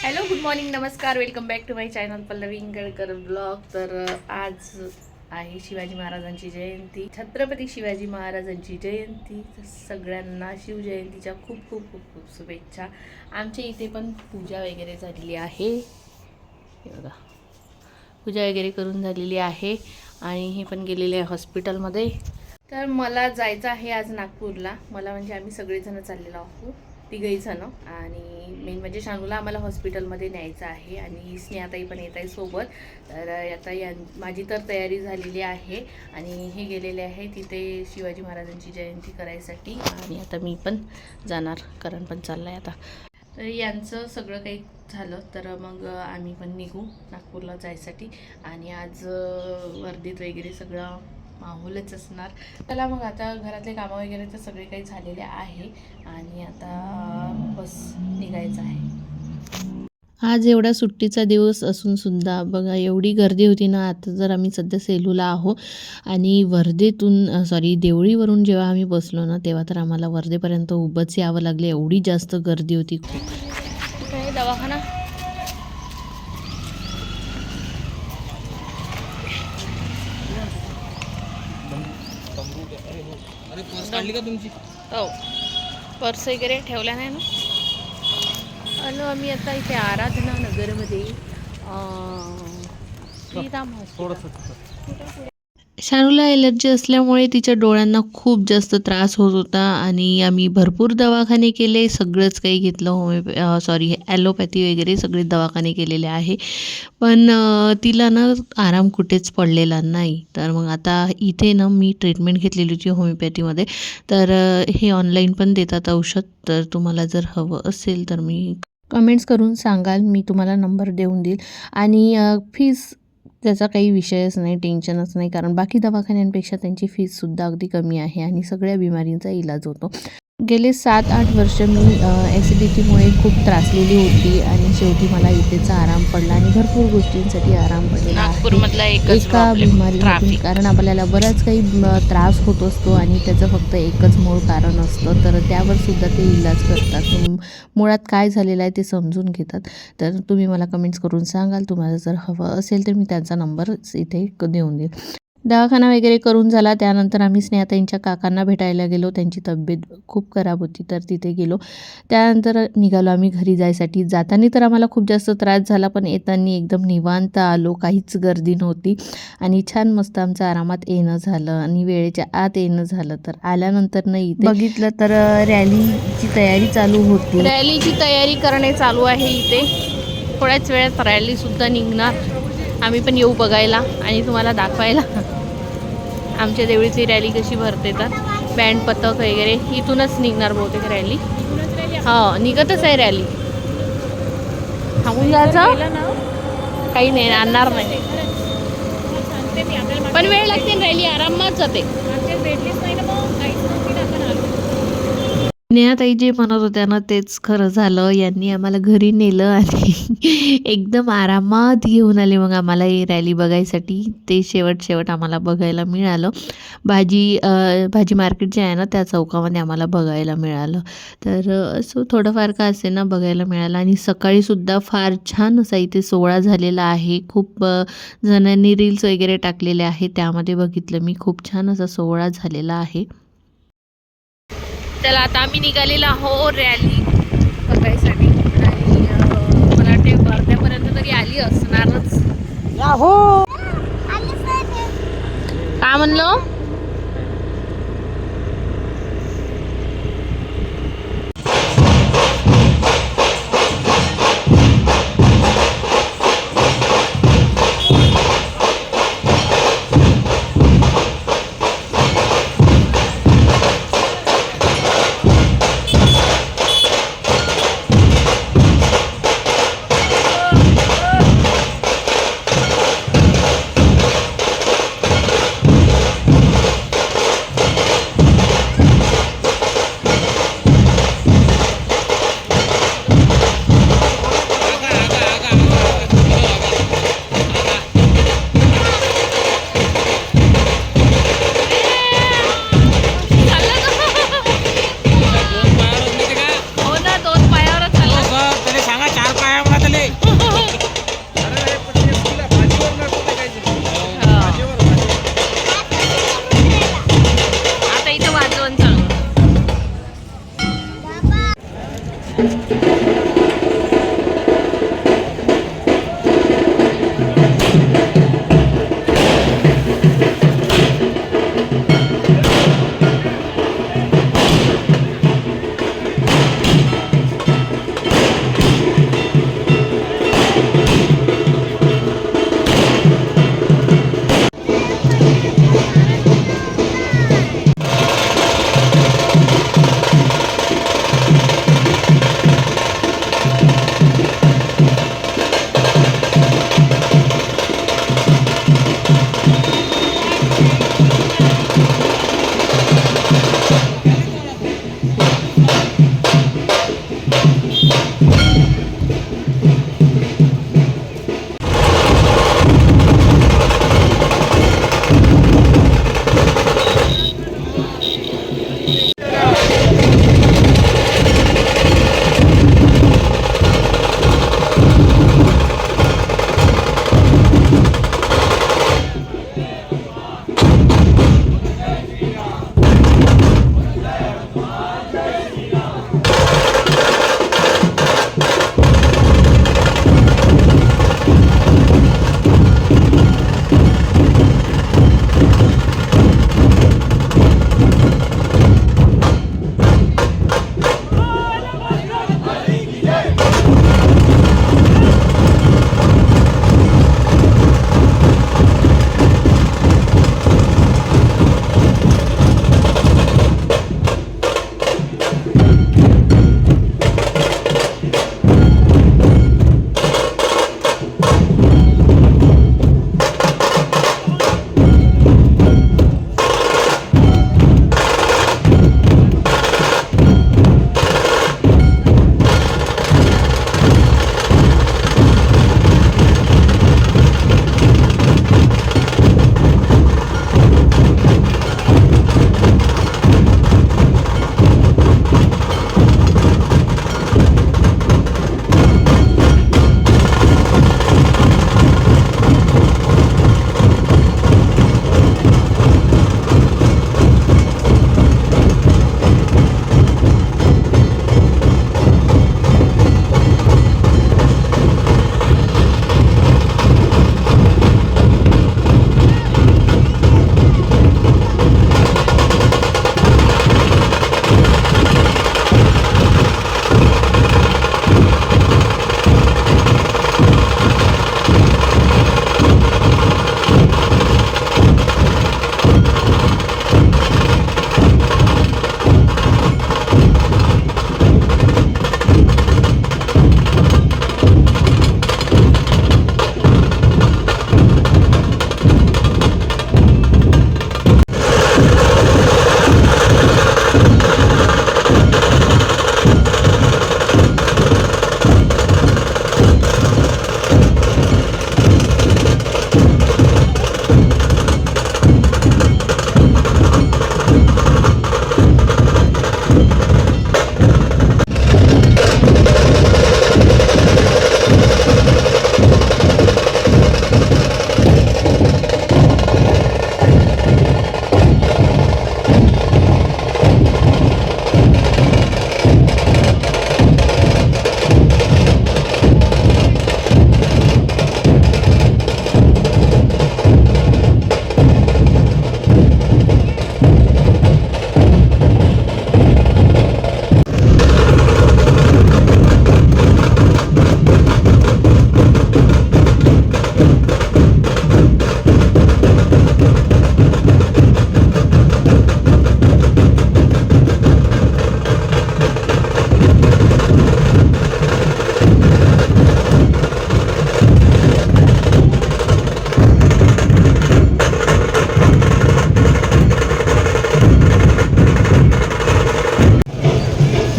Hello, good morning, नमस्कार, welcome back to my channel Pallavi Ingalkar blog. तर आज आहे शिवाजी महाराजांची जयंती, छत्रपती शिवाजी महाराजांची जयंती. तर सगळ्यांना शिवजयंतीच्या खूप खूप खूप खूप शुभेच्छा. आमच्या इथे पण पूजा वगैरे झालेली आहे, हे बघा, पूजा वगैरे करून झालेली आहे आणि हे पण गेलेले आहे हॉस्पिटलमध्ये. तर मला जायचं आहे आज नागपूरला. मला म्हणजे आम्ही सगळेजण चाललेलो आहोत, तिघही जण. आणि मेन म्हणजे शानूला आम्हाला हॉस्पिटलमध्ये न्यायचं आहे आणि स्नेहाताई पण येत आहे सोबत. तर आता माझी तर तयारी झालेली आहे आणि हे गेलेले आहे तिथे शिवाजी महाराजांची जयंती करायसाठी. आणि आता मी पण जाणार, करण पण चाललं आहे आता. तर यांचं सगळं काही झालं तर मग आम्ही पण निघू नागपूरला जायसाठी. आणि आज वर्दीत वगैरे सगळं माहोलच असणार. त्याला मग आता घरातले कामं वगैरे तर सगळे काही झालेले आहे आणि आता बस निघायचं आहे. आज एवढा सुट्टीचा दिवस असून सुद्धा बघा एवढी गर्दी होती ना. आता जर आम्ही सध्या सेलूला आहो आणि वर्धेतून देवळीवरून जेव्हा आम्ही बसलो ना, तेव्हा तर आम्हाला वर्धेपर्यंत उभंच यावं लागलं, एवढी जास्त गर्दी होती. खूप काय दवाखाना पर्स काढली का तुमची? हो, पर्स वगैरे ठेवला नाही ना. आलो आम्ही आता इथे आराधना नगरमध्ये श्रीराम हॉस्पिटल. शानूला एलर्जी असल्यामुळे तिच्या डोळ्यांना खूप जास्त त्रास होत होता आणि आम्ही भरपूर दवाखाने केले, सगळंच काही घेतलं, ॲलोपॅथी वगैरे सगळे दवाखाने केलेले आहे. पण तिला ना आराम कुठेच पडलेला नाही. तर मग आता इथे ना मी ट्रीटमेंट घेतलेली होती होमिओपॅथीमध्ये. तर हे ऑनलाईन पण देतात औषध. तर तुम्हाला जर हवं असेल तर मी कमेंट्स करून सांगाल, मी तुम्हाला नंबर देऊन देईल. आणि फीस त्याचा काही विषयच नाही, टेन्शनच नाही, कारण बाकी दवाखान्यांपेक्षा त्यांची फीससुद्धा अगदी कमी आहे आणि सगळ्या बिमारींचा इलाज होतो. गेले 7-8 वर्ष मी ॲसिडिटीमुळे खूप त्रासलेली होती आणि शेवटी मला इथेचा आराम पडला आणि भरपूर गोष्टींसाठी आराम पडलेला आहे. नागपूरमधला एका बिमारीतून, कारण आपल्याला बराच काही त्रास होत असतो आणि त्याचं फक्त एकच मूळ कारण असतं. तर त्यावर सुद्धा ते इलाज करतात, मुळात काय झालेलं आहे ते समजून घेतात. तर तुम्ही मला कमेंट्स करून सांगाल, तुम्हाला जर हवं असेल तर मी त्यांचा नंबर इथे देऊन देईल. दवाखाना वगैरे करून झाला त्यानंतर आम्ही स्नेहाताईंच्या काकांना भेटायला गेलो. त्यांची तब्येत खूप खराब होती तर तिथे गेलो. त्यानंतर निघालो आम्ही घरी जायसाठी. जाताना तर आम्हाला खूप जास्त त्रास झाला, पण येताना एकदम निवांत आलो, काहीच गर्दी नव्हती आणि छान मस्त आमचं आरामात येणं झालं आणि वेळेच्या आत येणं झालं. तर आल्यानंतर नाही इथे बघितलं तर रॅलीची तयारी चालू होती. रॅलीची तयारी करणे चालू आहे इथे. थोड्याच वेळात रॅलीसुद्धा निघणार. आम्ही पण येऊ बघायला आणि तुम्हाला दाखवायला आमच्या देवळीची रॅली कशी भरते. तर बँड पथक वगैरे इथूनच निघणार बहुतेक रॅली. हो, निघतच आहे रॅली. थांबून जायचं काही नाही, आणणार नाही, पण वेळ लागते. रॅली आरामात जाते. स्नेहाताई जे म्हणत होत्या ना तेच खरं झालं. यांनी आम्हाला घरी नेलं आणि एकदम आरामात घेऊन आले मग आम्हाला ही रॅली बघायसाठी. ते शेवट आम्हाला बघायला मिळालं. भाजी मार्केट जे आहे ना त्या चौकामध्ये आम्हाला बघायला मिळालं. तर असं थोडंफार का असे ना बघायला मिळालं. आणि सकाळीसुद्धा फार छान असा इथे सोहळा झालेला आहे. खूप जणांनी रील्स वगैरे टाकलेले आहे, त्यामध्ये बघितलं मी, खूप छान असा सोहळा झालेला आहे. त्याला आता आम्ही निघालेला आहो रॅली बघायसाठी आणि मला वाटते वर्ध्यापर्यंत तरी आली असणारच. काय म्हणलो?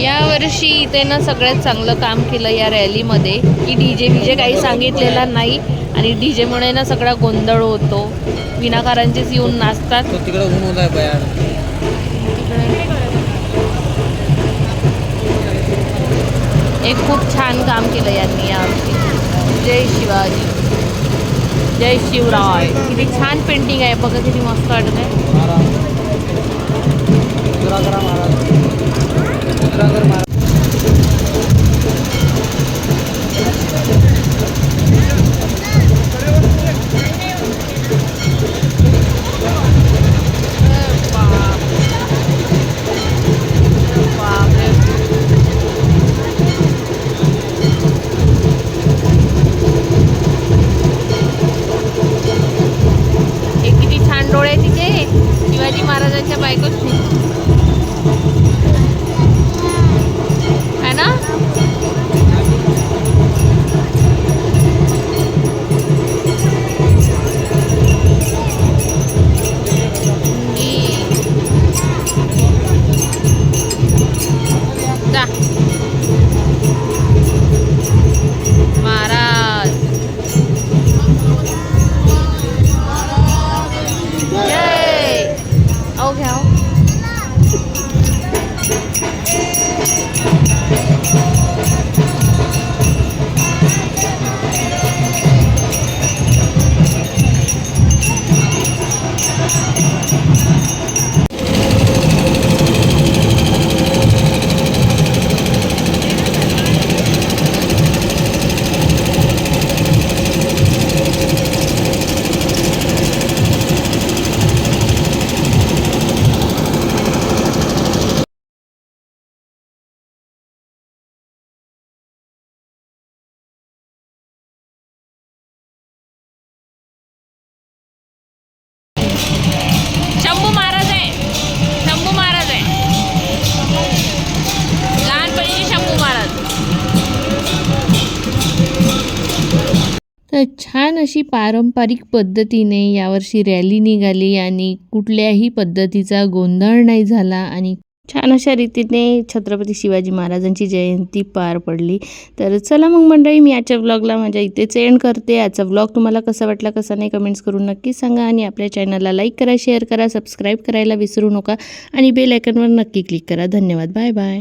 यावर्षी इथे ना सगळ्यात चांगलं काम केलं या रॅलीमध्ये की डीजे काही सांगितलेला नाही आणि डीजेमुळे ना सगळा गोंधळ होतो. विनाकारांचेच येऊन नाचतात. तो तिकडे ऊन होत आहे बयार. एक खूप छान काम केलं यांनी यावर्षी. जय शिवाजी, जय शिवराय. किती छान पेंटिंग आहे बघा, किती मस्त वाटत आहे. महाराज तर छान अशी पारंपरिक पद्धतीने यावर्षी रॅली निघाली आणि कुठल्याही पद्धतीचा गोंधळ नाही झाला आणि छान अशा रीतीने छत्रपती शिवाजी महाराजांची जयंती पार पडली. तर चला मग मंडळी, मी आजच्या व्लॉगला माझ्या इथेच एंड करते. आजचा व्लॉग तुम्हाला कसा वाटला कसा नाही कमेंट्स करून नक्की सांगा आणि आपल्या चॅनलला लाईक करा, शेअर करा, सबस्क्राईब करायला विसरू नका आणि बेल आयकॉनवर नक्की क्लिक करा. धन्यवाद. Bye bye.